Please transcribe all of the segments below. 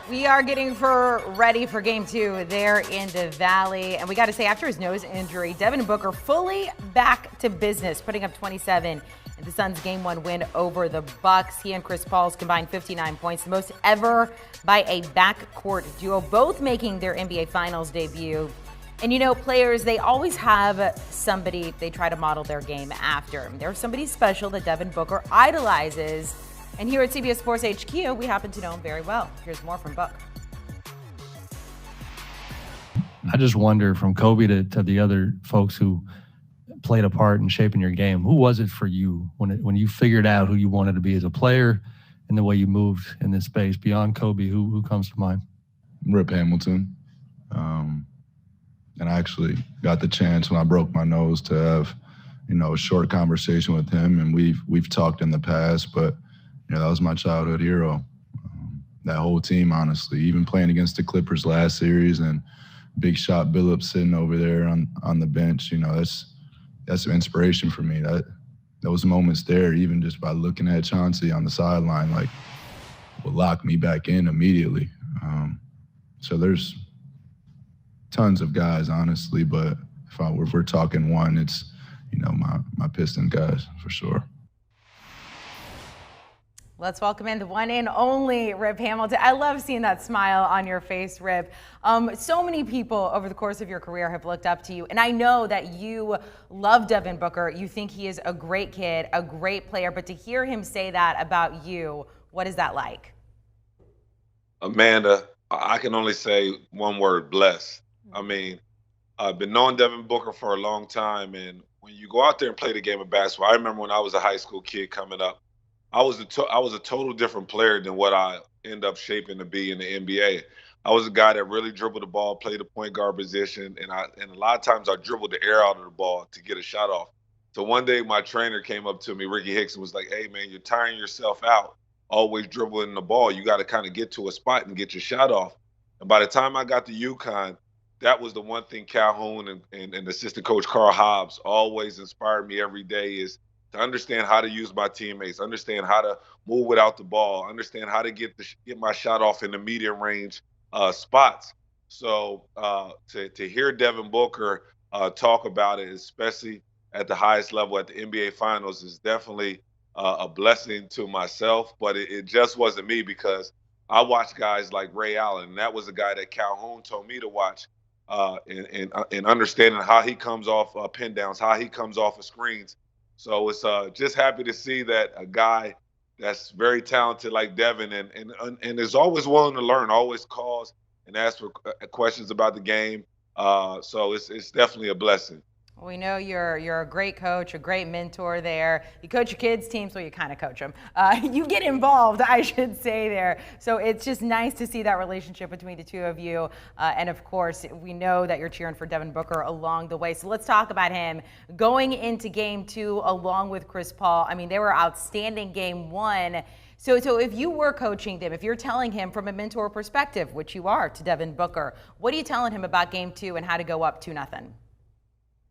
We are getting ready for game 2 there in the Valley. And we got to say, after his nose injury, Devin Booker fully back to business, putting up 27 in the Suns' game 1 win over the Bucks. He and Chris Paul's combined 59 points, the most ever by a backcourt duo, both making their NBA Finals debut. And you know, players, they always have somebody they try to model their game after. There's somebody special that Devin Booker idolizes. And here at CBS Sports HQ, we happen to know him very well. Here's more from Book. I just wonder, from Kobe to the other folks who played a part in shaping your game, who was it for you when you figured out who you wanted to be as a player and the way you moved in this space? Beyond Kobe, who comes to mind? Rip Hamilton. And I actually got the chance when I broke my nose to have, a short conversation with him, and we've talked in the past, but that was my childhood hero. That whole team, honestly, even playing against the Clippers last series and Big Shot Billups sitting over there on the bench, that's an inspiration for me. Those moments there, even just by looking at Chauncey on the sideline, would lock me back in immediately. So there's tons of guys, honestly, but if we're talking one, it's my Piston guys for sure. Let's welcome in the one and only Rip Hamilton. I love seeing that smile on your face, Rip. So many people over the course of your career have looked up to you, and I know that you love Devin Booker. You think he is a great kid, a great player, but to hear him say that about you, what is that like? Amanda, I can only say one word: blessed. I mean, I've been knowing Devin Booker for a long time, and when you go out there and play the game of basketball, I remember when I was a high school kid coming up, I was a total different player than what I end up shaping to be in the NBA. I was a guy that really dribbled the ball, played the point guard position, and a lot of times I dribbled the air out of the ball to get a shot off. So one day my trainer came up to me, Ricky Hicks, and was like, "Hey man, you're tiring yourself out, always dribbling the ball. You got to kind of get to a spot and get your shot off." And by the time I got to UConn, that was the one thing Calhoun and assistant coach Carl Hobbs always inspired me every day, is to understand how to use my teammates, understand how to move without the ball, understand how to get my shot off in the medium range spots. So to hear Devin Booker talk about it, especially at the highest level at the NBA Finals, is definitely a blessing to myself. But it just wasn't me, because I watched guys like Ray Allen, and that was a guy that Calhoun told me to watch, and understanding how he comes off pin downs, how he comes off of screens. So it's just happy to see that a guy that's very talented like Devin and is always willing to learn, always calls and asks for questions about the game. So it's definitely a blessing. We know you're a great coach, a great mentor there. You coach your kids' teams, well, you kind of coach them. You get involved, I should say there. So it's just nice to see that relationship between the two of you. And of course, we know that you're cheering for Devin Booker along the way. So let's talk about him going into game 2 along with Chris Paul. I mean, they were outstanding game 1. So if you were coaching them, if you're telling him from a mentor perspective, which you are to Devin Booker, what are you telling him about game 2 and how to go up 2-0?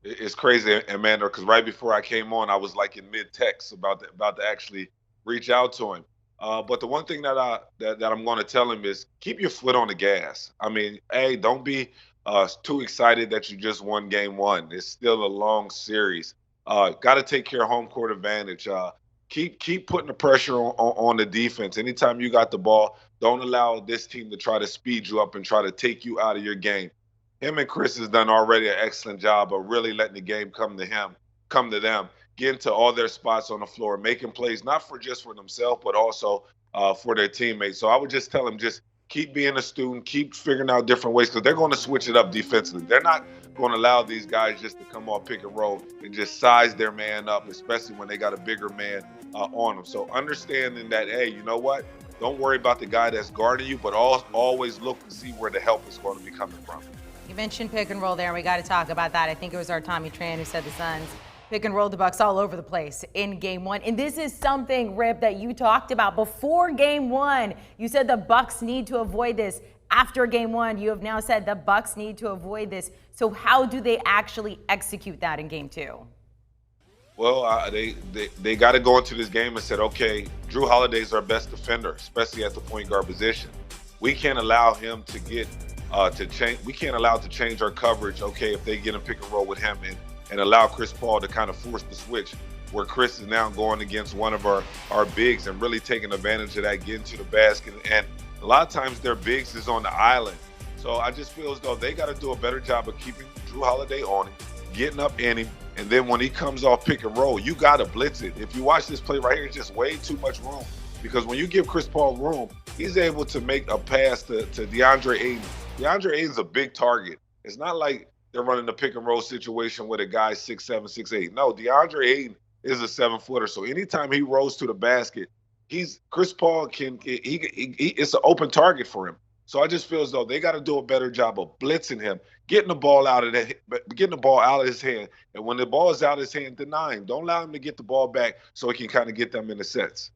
It's crazy, Amanda, because right before I came on, I was like in mid-text about to actually reach out to him. But the one thing that I'm going to tell him is keep your foot on the gas. I mean, don't be too excited that you just won game 1. It's still a long series. Got to take care of home court advantage. Keep putting the pressure on the defense. Anytime you got the ball, don't allow this team to try to speed you up and try to take you out of your game. Him and Chris has done already an excellent job of really letting the game come to them, getting to all their spots on the floor, making plays, not just for themselves, but also for their teammates. So I would just tell them, just keep being a student, keep figuring out different ways, because they're going to switch it up defensively. They're not going to allow these guys just to come off pick and roll and just size their man up, especially when they got a bigger man on them. So understanding that, hey, you know what? Don't worry about the guy that's guarding you, but always look to see where the help is going to be coming from. You mentioned pick and roll there, and we got to talk about that. I think it was our Tommy Tran who said the Suns pick and roll the Bucks all over the place in game 1. And this is something, Rip, that you talked about before game 1. You said the Bucks need to avoid this. After game 1, you have now said the Bucks need to avoid this. So how do they actually execute that in game 2? Well, they got to go into this game and said, okay, Drew Holiday's our best defender, especially at the point guard position. We can't allow him to get to change. We can't allow it to change our coverage. Okay, if they get a pick and roll with him and allow Chris Paul to kind of force the switch, where Chris is now going against one of our bigs and really taking advantage of that, getting to the basket. And a lot of times their bigs is on the island. So I just feel as though they got to do a better job of keeping Drew Holiday on him, getting up in him, and then when he comes off pick and roll, you got to blitz it. If you watch this play right here, it's just way too much room, because when you give Chris Paul room, he's able to make a pass to DeAndre Ayton. DeAndre Ayton's a big target. It's not like they're running a pick and roll situation with a guy 6'7", 6'8". No, DeAndre Ayton is a 7-footer. So anytime he rolls to the basket, Chris Paul it's an open target for him. So I just feel as though they got to do a better job of blitzing him, getting the ball out of his hand. And when the ball is out of his hand, deny him. Don't allow him to get the ball back so he can kind of get them in the sets.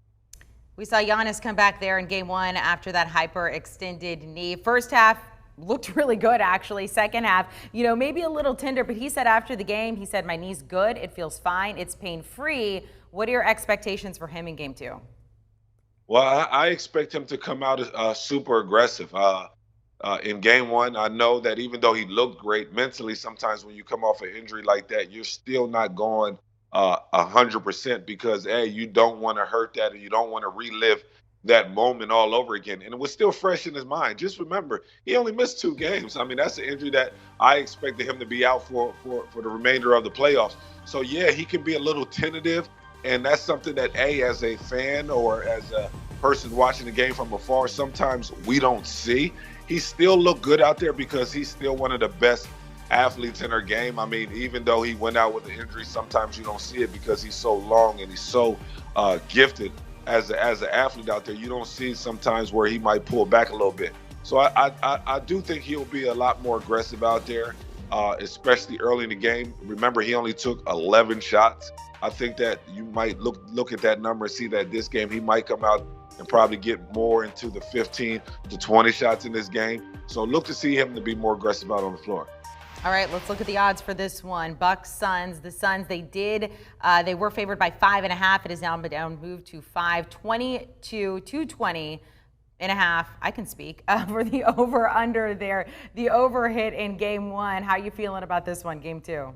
We saw Giannis come back there in game one after that hyperextended knee. First half looked really good, actually. Second half, maybe a little tender, but he said after the game, my knee's good. It feels fine. It's pain-free. What are your expectations for him in game two? Well, I expect him to come out super aggressive. In game one, I know that even though he looked great mentally, sometimes when you come off an injury like that, you're still not going 100% because, you don't want to hurt that and you don't want to relive that moment all over again. And it was still fresh in his mind. Just remember, he only missed 2 games. I mean, that's an injury that I expected him to be out for the remainder of the playoffs. So, yeah, he can be a little tentative. And that's something that, as a fan or as a person watching the game from afar, sometimes we don't see. He still looked good out there because he's still one of the best athletes in our game. I mean, even though he went out with an injury, sometimes you don't see it because he's so long and he's so gifted as an athlete out there. You don't see sometimes where he might pull back a little bit. So I do think he'll be a lot more aggressive out there, especially early in the game. Remember, he only took 11 shots. I think that you might look at that number and see that this game he might come out and probably get more into the 15 to 20 shots in this game. So look to see him to be more aggressive out on the floor. All right, let's look at the odds for this one. Bucks, Suns. The Suns, they were favored by 5.5. It is now moved to 5, 22, 220 and a half. I can speak for the over under there. The over hit in game one. How you feeling about this one, game two?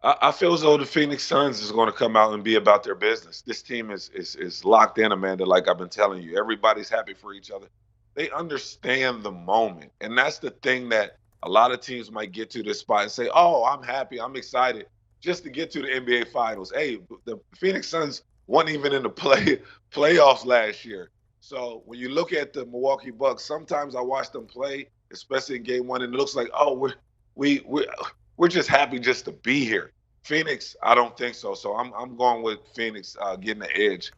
I feel as though the Phoenix Suns is going to come out and be about their business. This team is locked in, Amanda, like I've been telling you. Everybody's happy for each other. They understand the moment. And that's the thing that a lot of teams might get to this spot and say, oh, I'm happy, I'm excited, just to get to the NBA Finals. Hey, the Phoenix Suns weren't even in the playoffs last year. So when you look at the Milwaukee Bucks, sometimes I watch them play, especially in game one, and it looks like, oh, we're just happy just to be here. Phoenix, I don't think so. So I'm going with Phoenix getting the edge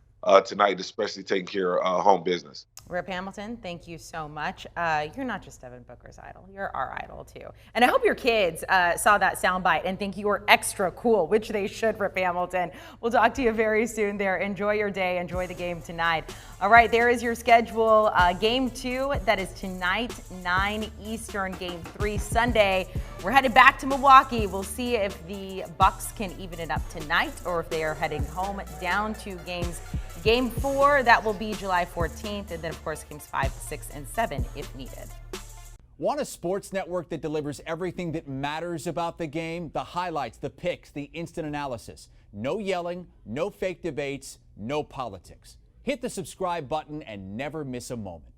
tonight, especially taking care of home business. Rip Hamilton, thank you so much. You're not just Devin Booker's idol, you're our idol too. And I hope your kids saw that soundbite and think you were extra cool, which they should, Rip Hamilton. We'll talk to you very soon there. Enjoy your day, enjoy the game tonight. All right, there is your schedule. Game 2, that is tonight, 9 Eastern, game 3 Sunday. We're headed back to Milwaukee. We'll see if the Bucks can even it up tonight or if they are heading home down 2 games. Game 4, that will be July 14th, and then, of course, games 5, 6, and 7 if needed. Want a sports network that delivers everything that matters about the game? The highlights, the picks, the instant analysis. No yelling, no fake debates, no politics. Hit the subscribe button and never miss a moment.